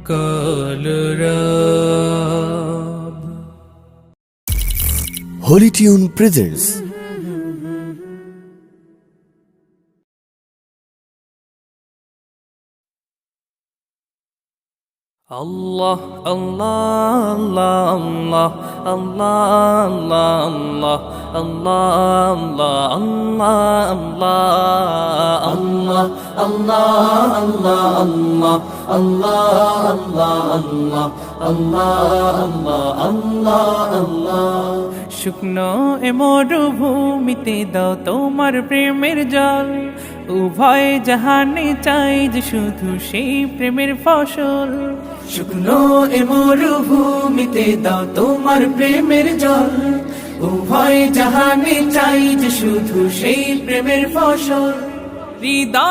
Colorado. Holy Tune presents Allah, Allah, Allah, Allah, Allah, Allah, Allah, Allah, Allah, Allah, Allah, Allah, Allah, Allah. শুকনো এ মরুভূমিতে দাও তোমার প্রেমের জল, উভয় জাহানে চাই যে শুধু সেই প্রেমের ফসল। শুকনো এ মরুভূমিতে দাও তোমার প্রেমের জল, উভয় জাহানে চাই যে শুধু সেই প্রেমের ফসল। হৃদয়